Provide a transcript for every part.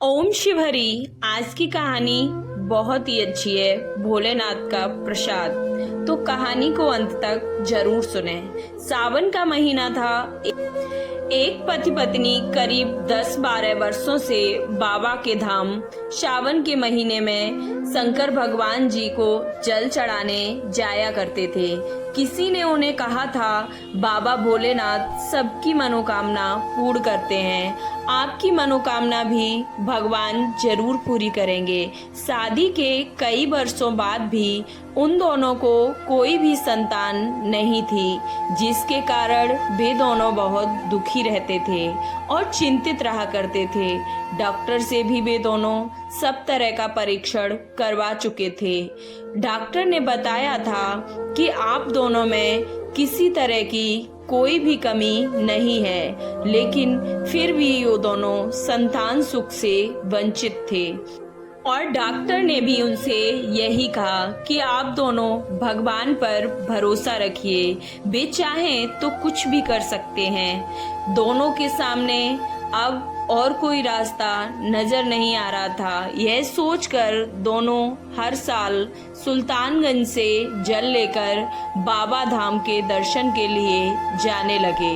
ओम शिवहरी। आज की कहानी बहुत ही अच्छी है, भोलेनाथ का प्रसाद। तो कहानी को अंत तक जरूर सुने। सावन का महीना था। एक पति पत्नी करीब 10-12 वर्षों से बाबा के धाम सावन के महीने में शंकर भगवान जी को जल चढ़ाने जाया करते थे। किसी ने उन्हें कहा था, बाबा भोलेनाथ सबकी मनोकामना पूर्ण करते हैं, आपकी मनोकामना भी भगवान जरूर पूरी करेंगे। शादी के कई वर्षों बाद भी उन दोनों को कोई भी संतान नहीं थी, जिसके कारण वे दोनों बहुत दुखी रहते थे और चिंतित रहा करते थे। डॉक्टर से भी वे दोनों सब तरह का परीक्षण करवा चुके थे। डॉक्टर ने बताया था कि आप दोनों में किसी तरह की कोई भी कमी नहीं है, लेकिन फिर भी ये दोनों संतान सुख से वंचित थे। और डॉक्टर ने भी उनसे यही कहा कि आप दोनों भगवान पर भरोसा रखिए, वे चाहें तो कुछ भी कर सकते हैं। दोनों के सामने अब और कोई रास्ता नजर नहीं आ रहा था। यह सोचकर दोनों हर साल सुल्तानगंज से जल लेकर बाबा धाम के दर्शन के लिए जाने लगे।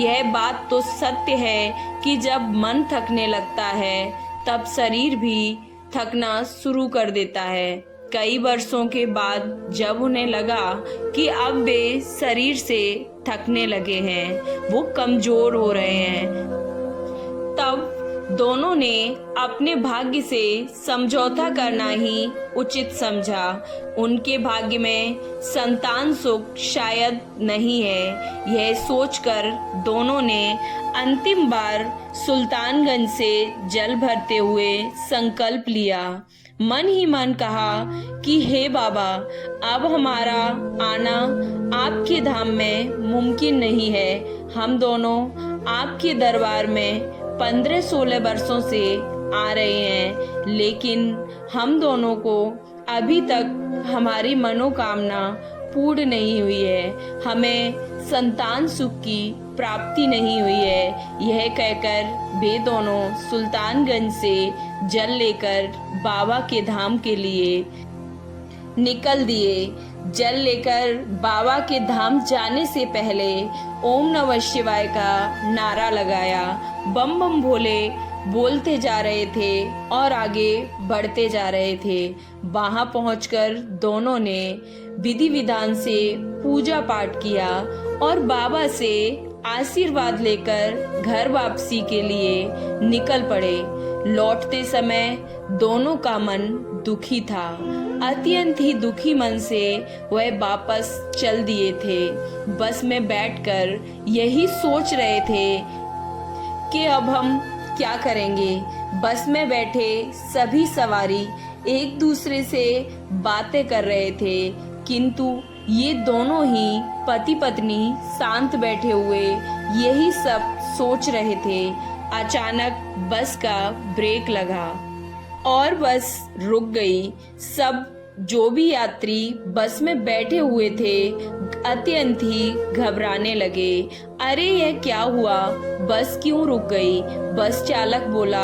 यह बात तो सत्य है कि जब मन थकने लगता है तब शरीर भी थकना शुरू कर देता है। कई वर्षों के बाद जब उन्हें लगा कि अब वे शरीर से थकने लगे हैं, वो कमजोर हो रहे हैं, तब दोनों ने अपने भाग्य से समझौता करना ही उचित समझा। उनके भाग्य में संतान सुख शायद नहीं है। यह सोचकर दोनों ने अंतिम बार सुल्तानगंज से जल भरते हुए संकल्प लिया। मन ही मन कहा कि हे बाबा, अब हमारा आना आपके धाम में मुमकिन नहीं है। हम दोनों आपके दरबार में 15-16 वर्षों से आ रहे हैं, लेकिन हम दोनों को अभी तक हमारी मनोकामना पूर्ण नहीं हुई है, हमें संतान सुख की प्राप्ति नहीं हुई है। यह कहकर वे दोनों सुल्तानगंज से जल लेकर बाबा के धाम के लिए निकल दिए। जल लेकर बाबा के धाम जाने से पहले ओम नमः शिवाय का नारा लगाया। बम बम भोले बोलते जा रहे थे और आगे बढ़ते जा रहे थे। वहां पहुंचकर दोनों ने विधि विधान से पूजा पाठ किया और बाबा से आशीर्वाद लेकर घर वापसी के लिए निकल पड़े। लौटते समय दोनों का मन दुखी था। अत्यंत ही दुखी मन से वह वापस चल दिए थे। बस में बैठकर यही सोच रहे थे कि अब हम क्या करेंगे। बस में बैठे सभी सवारी एक दूसरे से बातें कर रहे थे, किंतु ये दोनों ही पति पत्नी शांत बैठे हुए यही सब सोच रहे थे। अचानक बस का ब्रेक लगा और बस रुक गई। सब जो भी यात्री बस में बैठे हुए थे अत्यंत ही घबराने लगे। अरे यह क्या हुआ, बस क्यों रुक गई? बस चालक बोला,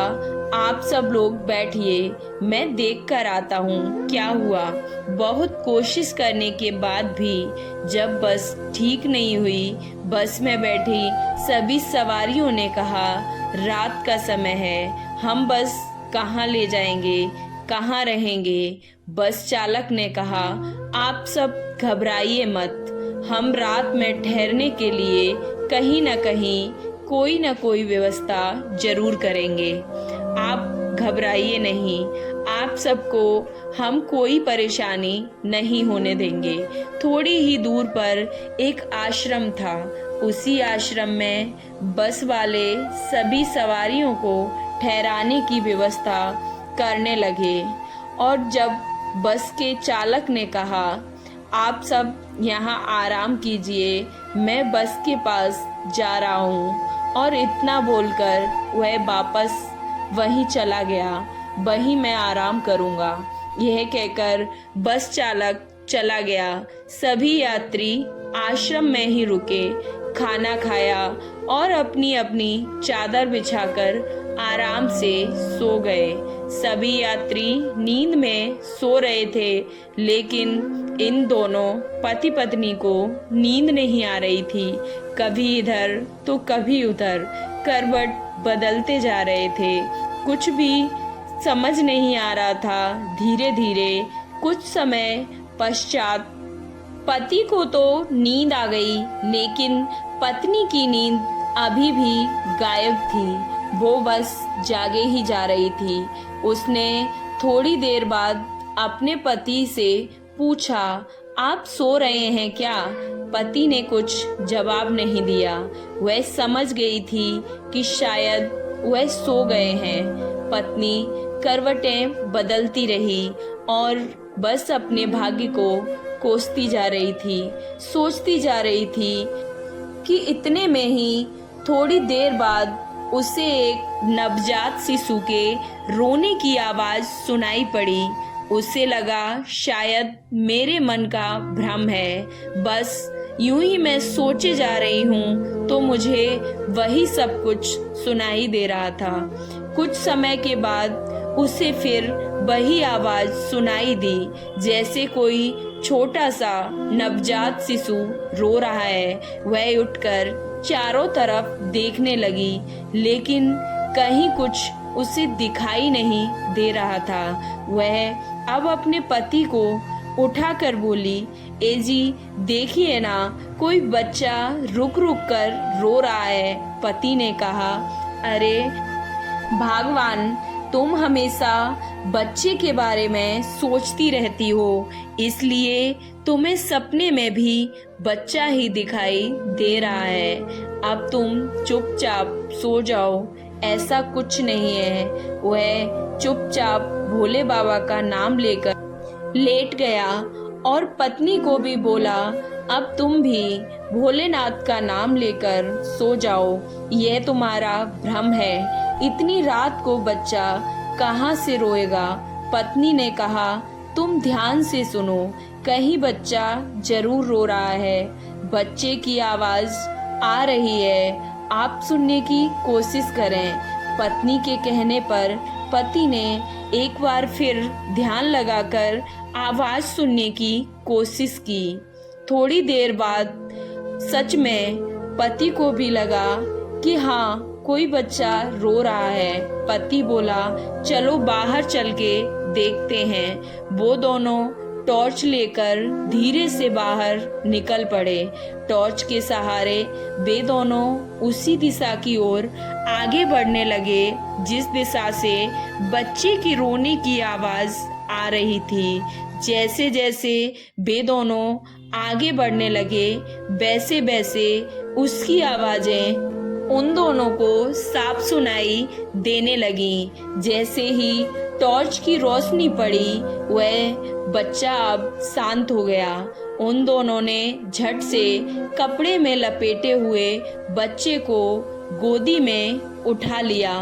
आप सब लोग बैठिए, मैं देख कर आता हूँ क्या हुआ। बहुत कोशिश करने के बाद भी जब बस ठीक नहीं हुई, बस में बैठी सभी सवारियों ने कहा, रात का समय है, हम बस कहाँ ले जाएंगे, कहाँ रहेंगे। बस चालक ने कहा, आप सब घबराइए मत, हम रात में ठहरने के लिए कहीं न कहीं कोई न कोई व्यवस्था जरूर करेंगे। आप घबराइए नहीं, आप सबको हम कोई परेशानी नहीं होने देंगे। थोड़ी ही दूर पर एक आश्रम था। उसी आश्रम में बस वाले सभी सवारियों को ठहराने की व्यवस्था करने लगे। और जब बस के चालक ने कहा, आप सब यहाँ आराम कीजिए, मैं बस के पास जा रहा हूँ, और इतना बोलकर वह वापस वहीं चला गया, वहीं मैं आराम करूँगा। यह कहकर बस चालक चला गया। सभी यात्री आश्रम में ही रुके, खाना खाया और अपनी अपनी चादर बिछाकर आराम से सो गए। सभी यात्री नींद में सो रहे थे, लेकिन इन दोनों पति पत्नी को नींद नहीं आ रही थी। कभी इधर तो कभी उधर करवट बदलते जा रहे थे। कुछ भी समझ नहीं आ रहा था। धीरे धीरे कुछ समय पश्चात पति को तो नींद आ गई, लेकिन पत्नी की नींद अभी भी गायब थी। वो बस जागे ही जा रही थी। उसने थोड़ी देर बाद अपने पति से पूछा, आप सो रहे हैं क्या? पति ने कुछ जवाब नहीं दिया। वह समझ गई थी कि शायद वह सो गए हैं। पत्नी करवटें बदलती रही और बस अपने भाग्य को कोसती जा रही थी। सोचती जा रही थी कि इतने में ही थोड़ी देर बाद उसे एक नवजात शिशु के रोने की आवाज सुनाई पड़ी। उसे लगा शायद मेरे मन का भ्रम है। बस यूं ही मैं सोचे जा रही हूँ तो मुझे वही सब कुछ सुनाई दे रहा था। कुछ समय के बाद उसे फिर वही आवाज सुनाई दी, जैसे कोई छोटा सा नवजात शिशु रो रहा है। वह उठकर चारों तरफ देखने लगी, लेकिन कहीं कुछ उसे दिखाई नहीं दे रहा था। वह अब अपने पति को उठाकर बोली, ए जी देखिए ना, कोई बच्चा रुक रुक कर रो रहा है। पति ने कहा, अरे भगवान, तुम हमेशा बच्चे के बारे में सोचती रहती हो, इसलिए तुम्हें सपने में भी बच्चा ही दिखाई दे रहा है। अब तुम चुपचाप सो जाओ, ऐसा कुछ नहीं है। वह चुपचाप भोले बाबा का नाम लेकर लेट गया और पत्नी को भी बोला, अब तुम भी भोलेनाथ का नाम लेकर सो जाओ, यह तुम्हारा भ्रम है। इतनी रात को बच्चा कहाँ से रोएगा? पत्नी ने कहा, तुम ध्यान से सुनो, कहीं बच्चा जरूर रो रहा है। बच्चे की आवाज आ रही है, आप सुनने की कोशिश करें। पत्नी के कहने पर पति ने एक बार फिर ध्यान लगाकर आवाज सुनने की कोशिश की। थोड़ी देर बाद सच में पति को भी लगा कि हाँ, कोई बच्चा रो रहा है। पति बोला, चलो बाहर चल के देखते हैं। वो दोनों टॉर्च लेकर धीरे से बाहर निकल पड़े। टॉर्च के सहारे वे दोनों उसी दिशा की ओर आगे बढ़ने लगे जिस दिशा से बच्चे की रोने की आवाज आ रही थी। जैसे जैसे वे दोनों आगे बढ़ने लगे, वैसे वैसे उसकी आवाजें उन दोनों को साफ सुनाई देने लगी। जैसे ही टॉर्च की रोशनी पड़ी, वह बच्चा अब शांत हो गया। उन दोनों ने झट से कपड़े में लपेटे हुए बच्चे को गोदी में उठा लिया।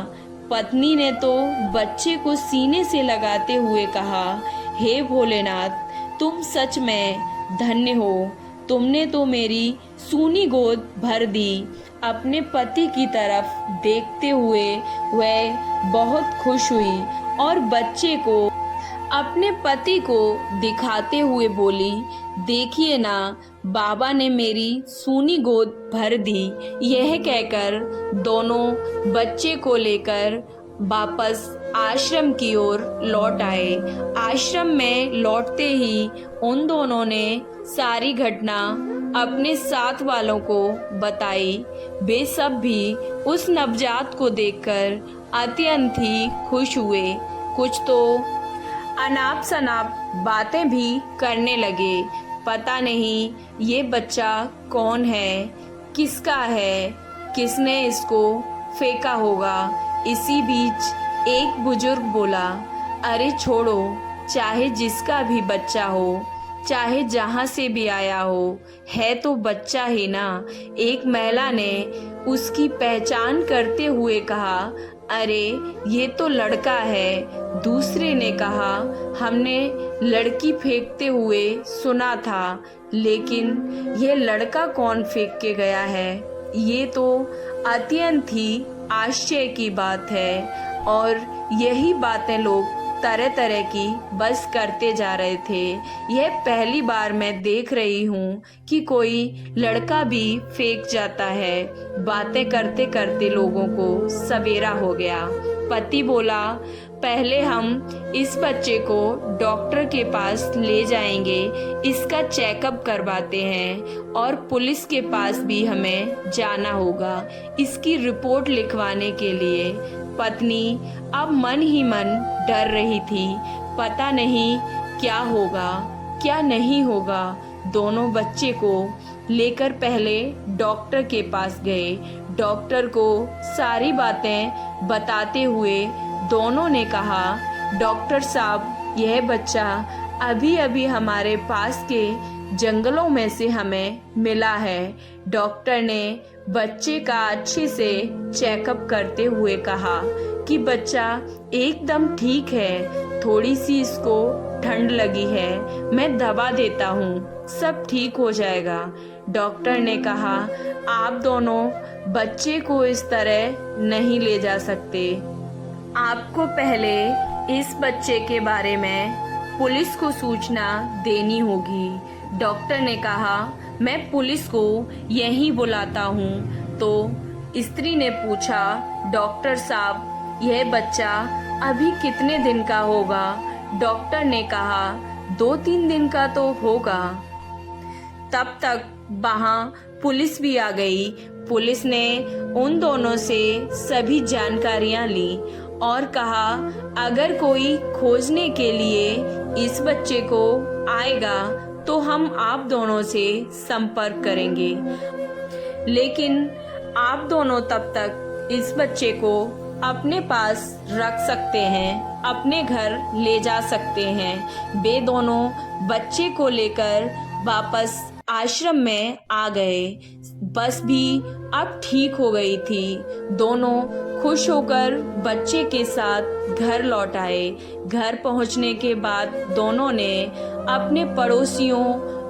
पत्नी ने तो बच्चे को सीने से लगाते हुए कहा, हे भोलेनाथ, तुम सच में धन्य हो। तुमने तो मेरी सूनी गोद भर दी। अपने पति की तरफ देखते हुए वह बहुत खुश हुई और बच्चे को अपने पति को दिखाते हुए बोली, देखिए ना, बाबा ने मेरी सूनी गोद भर दी। यह कहकर दोनों बच्चे को लेकर वापस आश्रम की ओर लौट आए। आश्रम में लौटते ही उन दोनों ने सारी घटना अपने साथ वालों को बताई। वे सब भी उस नवजात को देखकर अत्यंत ही खुश हुए। कुछ तो अनाप शनाप बातें भी करने लगे। पता नहीं ये बच्चा कौन है, किसका है, किसने इसको फेंका होगा। इसी बीच एक बुजुर्ग बोला, अरे छोड़ो, चाहे जिसका भी बच्चा हो, चाहे जहाँ से भी आया हो, है तो बच्चा ही ना। एक महिला ने उसकी पहचान करते हुए कहा, अरे ये तो लड़का है। दूसरे ने कहा, हमने लड़की फेंकते हुए सुना था, लेकिन ये लड़का कौन फेंक के गया है? ये तो अत्यंत ही आश्चर्य की बात है और यही बातें लोग तरह तरह की बस करते जा रहे थे। यह पहली बार मैं देख रही हूँ कि कोई लड़का भी फेंक जाता है। बातें करते करते लोगों को सवेरा हो गया। पति बोला, पहले हम इस बच्चे को डॉक्टर के पास ले जाएंगे, इसका चेकअप करवाते हैं और पुलिस के पास भी हमें जाना होगा इसकी रिपोर्ट लिखवाने के लिए। पत्नी अब मन ही मन डर रही थी, पता नहीं क्या होगा क्या नहीं होगा। दोनों बच्चे को लेकर पहले डॉक्टर के पास गए। डॉक्टर को सारी बातें बताते हुए दोनों ने कहा, डॉक्टर साहब, यह बच्चा अभी अभी हमारे पास के जंगलों में से हमें मिला है। डॉक्टर ने बच्चे का अच्छे से चेकअप करते हुए कहा कि बच्चा एकदम ठीक है, थोड़ी सी इसको ठंड लगी है, मैं दवा देता हूँ, सब ठीक हो जाएगा। डॉक्टर ने कहा, आप दोनों बच्चे को इस तरह नहीं ले जा सकते, आपको पहले इस बच्चे के बारे में पुलिस को सूचना देनी होगी। डॉक्टर ने कहा, मैं पुलिस को यहीं बुलाता हूँ। तो स्त्री ने पूछा, डॉक्टर साहब, यह बच्चा अभी कितने दिन का होगा? डॉक्टर ने कहा, 2-3 दिन का तो होगा। तब तक वहाँ पुलिस भी आ गई। पुलिस ने उन दोनों से सभी जानकारियां ली और कहा, अगर कोई खोजने के लिए इस बच्चे को आएगा तो हम आप दोनों से संपर्क करेंगे, लेकिन आप दोनों तब तक इस बच्चे को अपने पास रख सकते हैं, अपने घर ले जा सकते हैं। वे दोनों बच्चे को लेकर वापस आश्रम में आ गए। बस भी अब ठीक हो गई थी। दोनों खुश होकर बच्चे के साथ घर लौट आए। घर पहुंचने के बाद दोनों ने अपने पड़ोसियों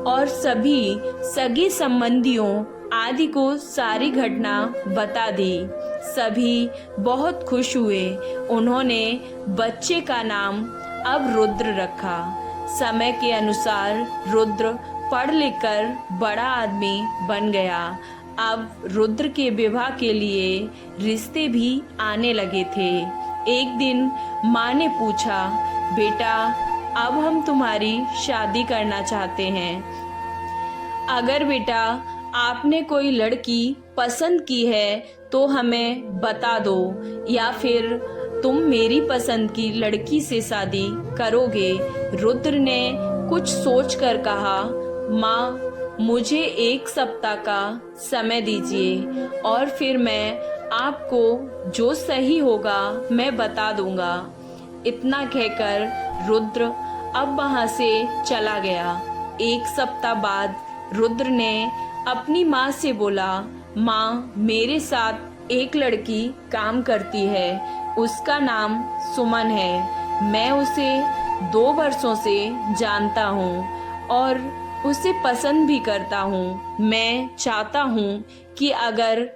और सभी सगे संबंधियों आदि को सारी घटना बता दी। सभी बहुत खुश हुए। उन्होंने बच्चे का नाम अब रुद्र रखा। समय के अनुसार रुद्र पढ़ लिख कर बड़ा आदमी बन गया। अब रुद्र के विवाह के लिए रिश्ते भी आने लगे थे। एक दिन माँ ने पूछा, बेटा, अब हम तुम्हारी शादी करना चाहते हैं। अगर बेटा आपने कोई लड़की पसंद की है तो हमें बता दो, या फिर तुम मेरी पसंद की लड़की से शादी करोगे। रुद्र ने कुछ सोचकर कहा, माँ, मुझे 1 सप्ताह का समय दीजिए और फिर मैं आपको जो सही होगा मैं बता दूंगा। इतना कहकर रुद्र अब वहां से चला गया। 1 सप्ताह बाद रुद्र ने अपनी माँ से बोला, माँ, मेरे साथ एक लड़की काम करती है, उसका नाम सुमन है। मैं उसे 2 वर्षों से जानता हूँ और उसे पसंद भी करता हूँ। मैं चाहता हूँ कि अगर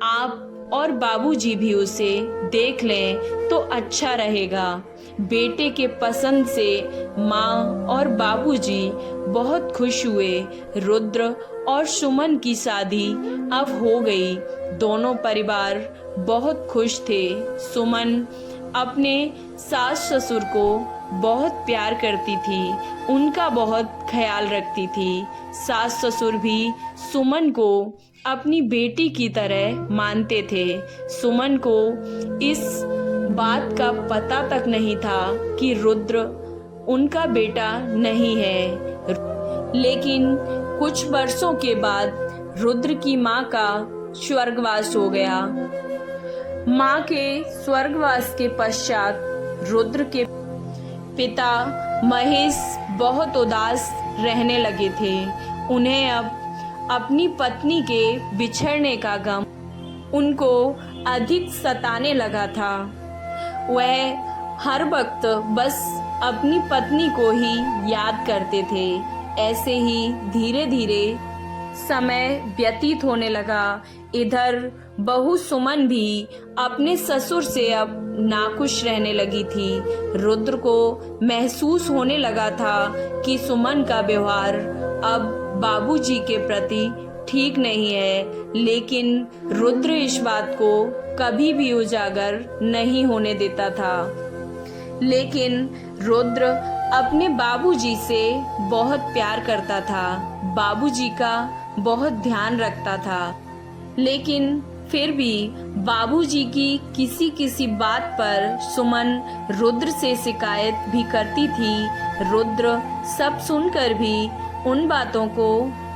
आप और बाबूजी भी उसे देख लें तो अच्छा रहेगा। बेटे के पसंद से माँ और बाबूजी बहुत खुश हुए। रुद्र और सुमन की शादी अब हो गई। दोनों परिवार बहुत खुश थे। सुमन अपने सास ससुर को बहुत प्यार करती थी, उनका बहुत ख्याल रखती थी। सास ससुर भी सुमन को अपनी बेटी की तरह मानते थे। सुमन को इस बात का पता तक नहीं था कि रुद्र उनका बेटा नहीं है। लेकिन कुछ वर्षों के बाद रुद्र की माँ का स्वर्गवास हो गया। माँ के स्वर्गवास के पश्चात रुद्र के पिता महेश बहुत उदास रहने लगे थे। उन्हें अब अपनी पत्नी के बिछड़ने का गम उनको अधिक सताने लगा था। वह हर वक्त बस अपनी पत्नी को ही याद करते थे। ऐसे ही धीरे धीरे समय व्यतीत होने लगा। इधर बहू सुमन भी अपने ससुर से अब नाखुश रहने लगी थी। रुद्र को महसूस होने लगा था कि सुमन का व्यवहार अब बाबूजी के प्रति ठीक नहीं है, लेकिन रुद्र इस बात को कभी भी उजागर नहीं होने देता था। लेकिन रुद्र अपने बाबूजी से बहुत प्यार करता था, बाबूजी का बहुत ध्यान रखता था, लेकिन फिर भी बाबूजी की किसी किसी बात पर सुमन रुद्र से शिकायत भी करती थी। रुद्र सब सुनकर भी उन बातों को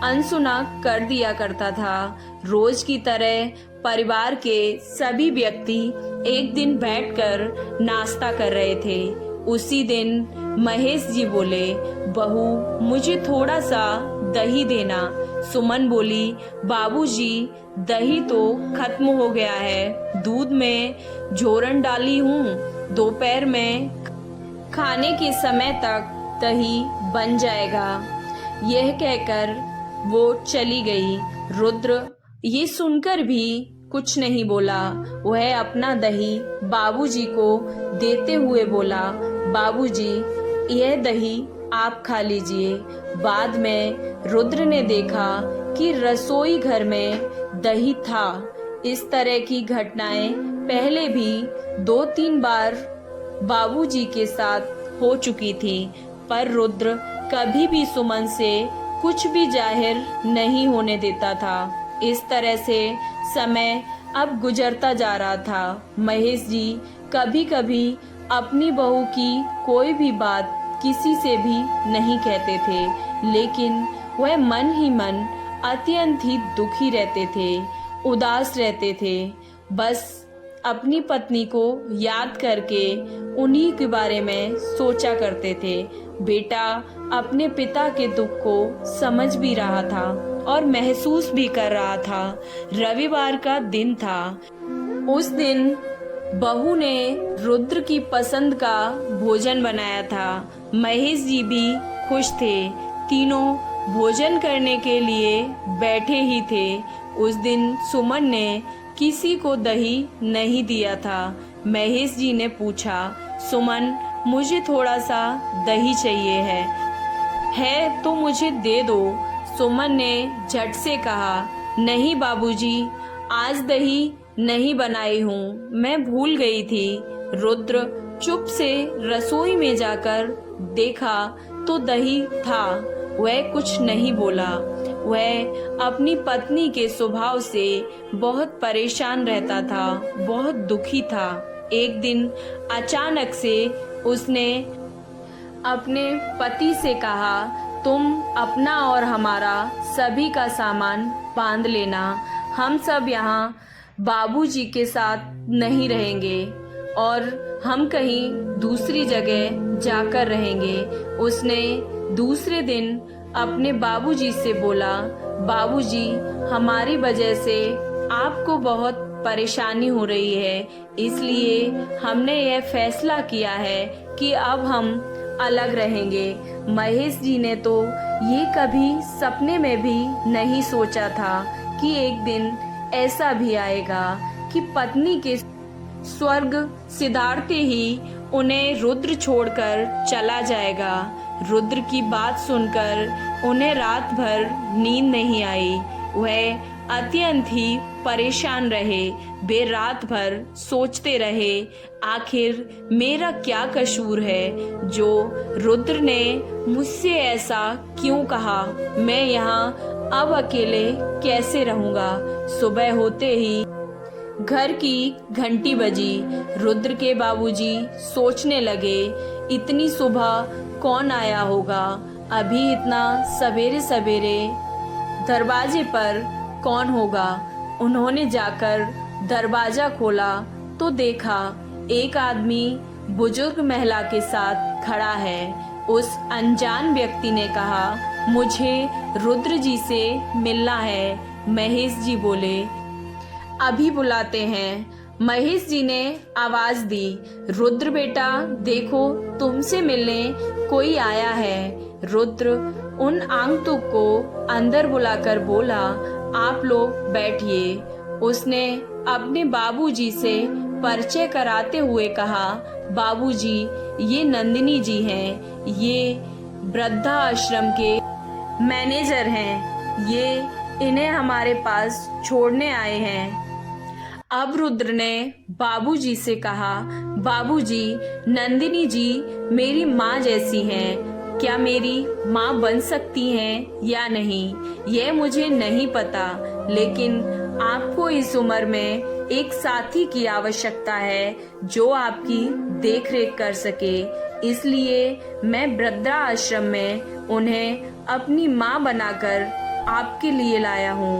अनसुना कर दिया करता था। रोज की तरह परिवार के सभी व्यक्ति एक दिन बैठकर नाश्ता कर रहे थे। उसी दिन महेश जी बोले, बहू मुझे थोड़ा सा दही देना। सुमन बोली, बाबूजी दही तो खत्म हो गया है, दूध में जोरन डाली हूँ, दोपहर में खाने के समय तक दही बन जाएगा। यह कहकर वो चली गई। रुद्र ये सुनकर भी कुछ नहीं बोला। वह अपना दही बाबूजी को देते हुए बोला, बाबूजी यह दही आप खा लीजिए। बाद में रुद्र ने देखा कि रसोई घर में दही था। इस तरह की घटनाएं पहले भी 2-3 बार बाबूजी के साथ हो चुकी थी, पर रुद्र कभी भी सुमन से कुछ भी जाहिर नहीं होने देता था। इस तरह से समय अब गुजरता जा रहा था। महेश जी कभी कभी अपनी बहू की कोई भी बात किसी से भी नहीं कहते थे, लेकिन वह मन ही मन अत्यंत ही दुखी रहते थे, उदास रहते थे। बस अपनी पत्नी को याद करके उन्हीं के बारे में सोचा करते थे। बेटा अपने पिता के दुख को समझ भी रहा था और महसूस भी कर रहा था। रविवार का दिन था। उस दिन बहू ने रुद्र की पसंद का भोजन बनाया था। महेश जी भी खुश थे। तीनों भोजन करने के लिए बैठे ही थे। उस दिन सुमन ने किसी को दही नहीं दिया था। महेश जी ने पूछा, सुमन मुझे थोड़ा सा दही चाहिए है तो मुझे दे दो। सुमन ने झट से कहा, नहीं बाबूजी, आज दही नहीं बनाई हूँ, मैं भूल गई थी। रुद्र चुप से रसोई में जाकर देखा तो दही था। वह कुछ नहीं बोला। वह अपनी पत्नी के स्वभाव से बहुत परेशान रहता था, बहुत दुखी था। एक दिन अचानक से उसने अपने पति से कहा, तुम अपना और हमारा सभी का सामान बांध लेना, हम सब यहाँ बाबूजी के साथ नहीं रहेंगे और हम कहीं दूसरी जगह जाकर रहेंगे। उसने दूसरे दिन अपने बाबूजी से बोला, बाबूजी हमारी वजह से आपको बहुत परेशानी हो रही है, इसलिए हमने यह फैसला किया है कि अब हम अलग रहेंगे। महेश जी ने तो ये कभी सपने में भी नहीं सोचा था कि एक दिन ऐसा भी आएगा कि पत्नी के स्वर्ग सिधारते ही उन्हें रुद्र छोड़कर चला जाएगा। रुद्र की बात सुनकर उन्हें रात भर नींद नहीं आई। वह अत्यंत ही परेशान रहे। वे रात भर सोचते रहे, आखिर मेरा क्या कसूर है जो रुद्र ने मुझसे ऐसा क्यों कहा। मैं यहाँ अब अकेले कैसे रहूँगा। सुबह होते ही घर की घंटी बजी। रुद्र के बाबूजी सोचने लगे, इतनी सुबह कौन आया होगा, अभी इतना सवेरे सवेरे दरवाजे पर कौन होगा। उन्होंने जाकर दरवाजा खोला तो देखा एक आदमी बुजुर्ग महिला के साथ खड़ा है। उस अनजान व्यक्ति ने कहा, मुझे रुद्र जी से मिलना है। महेश जी बोले, अभी बुलाते हैं। महेश जी ने आवाज दी, रुद्र बेटा देखो तुमसे मिलने कोई आया है। रुद्र उन आगंतुक को अंदर बुलाकर बोला, आप लोग बैठिए। उसने अपने बाबूजी से परिचय कराते हुए कहा, बाबूजी, ये नंदिनी जी हैं, ये वृद्धा आश्रम के मैनेजर हैं, ये इन्हें हमारे पास छोड़ने आए हैं। अब रुद्र ने बाबूजी से कहा, बाबूजी, नंदिनी जी मेरी माँ जैसी हैं, क्या मेरी माँ बन सकती हैं या नहीं यह मुझे नहीं पता, लेकिन आपको इस उम्र में एक साथी की आवश्यकता है जो आपकी देखरेख कर सके, इसलिए मैं वृद्धा आश्रम में उन्हें अपनी माँ बनाकर आपके लिए लाया हूँ।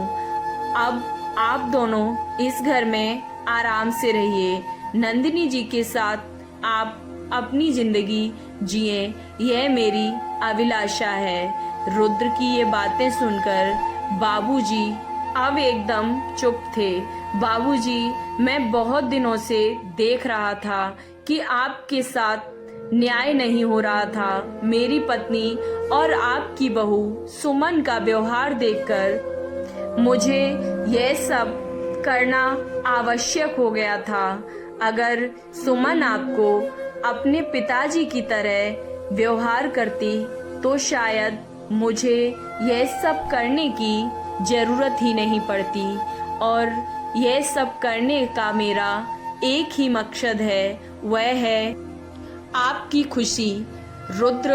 अब आप दोनों इस घर में आराम से रहिए, नंदिनी जी के साथ आप अपनी जिंदगी जिए, यह मेरी अभिलाषा है। रुद्र की ये बातें सुनकर बाबूजी अब एकदम चुप थे। बाबूजी, मैं बहुत दिनों से देख रहा था कि आपके साथ न्याय नहीं हो रहा था। मेरी पत्नी और आपकी बहू सुमन का व्यवहार देखकर मुझे यह सब करना आवश्यक हो गया था। अगर सुमन आपको अपने पिताजी की तरह व्यवहार करती तो शायद मुझे यह सब करने की जरूरत ही नहीं पड़ती, और यह सब करने का मेरा एक ही मकसद है, वह है आपकी खुशी। रुद्र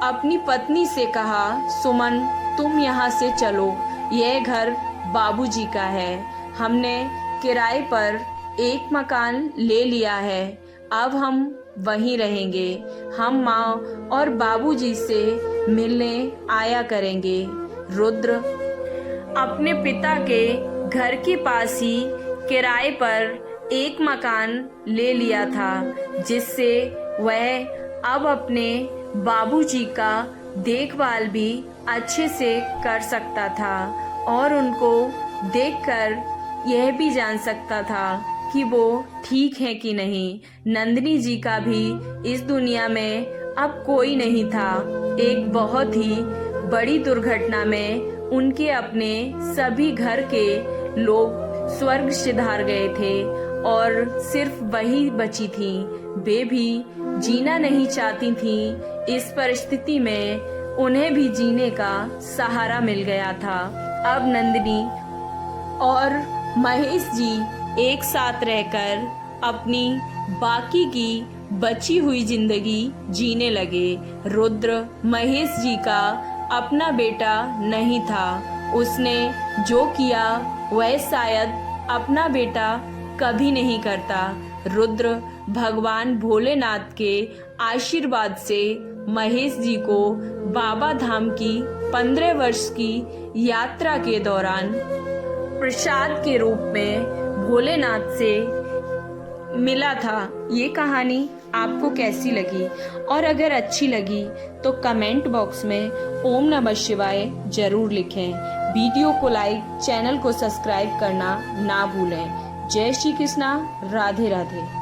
अपनी पत्नी से कहा, सुमन, तुम यहाँ से चलो, यह घर बाबूजी का है, हमने किराए पर एक मकान ले लिया है, अब हम वहीं रहेंगे। हम माँ और बाबूजी से मिलने आया करेंगे। रुद्र अपने पिता के घर के पास ही किराए पर एक मकान ले लिया था, जिससे वह अब अपने बाबूजी का देखभाल भी अच्छे से कर सकता था और उनको देखकर यह भी जान सकता था कि वो ठीक है कि नहीं। नंदिनी जी का भी इस दुनिया में अब कोई नहीं था। एक बहुत ही बड़ी दुर्घटना में उनके अपने सभी घर के लोग स्वर्ग सिधार गए थे और सिर्फ वही बची थी। वे भी जीना नहीं चाहती थी। इस परिस्थिति में उन्हें भी जीने का सहारा मिल गया था। अब नंदिनी और महेश जी एक साथ रहकर अपनी बाकी की बची हुई जिंदगी जीने लगे। रुद्र महेश जी का अपना बेटा नहीं था। उसने जो किया वह शायद अपना बेटा कभी नहीं करता। रुद्र भगवान भोलेनाथ के आशीर्वाद से महेश जी को बाबा धाम की 15 वर्ष की यात्रा के दौरान प्रसाद के रूप में भोलेनाथ से मिला था। ये कहानी आपको कैसी लगी, और अगर अच्छी लगी तो कमेंट बॉक्स में ओम नमः शिवाय जरूर लिखें। वीडियो को लाइक, चैनल को सब्सक्राइब करना ना भूलें। जय श्री कृष्णा, राधे राधे।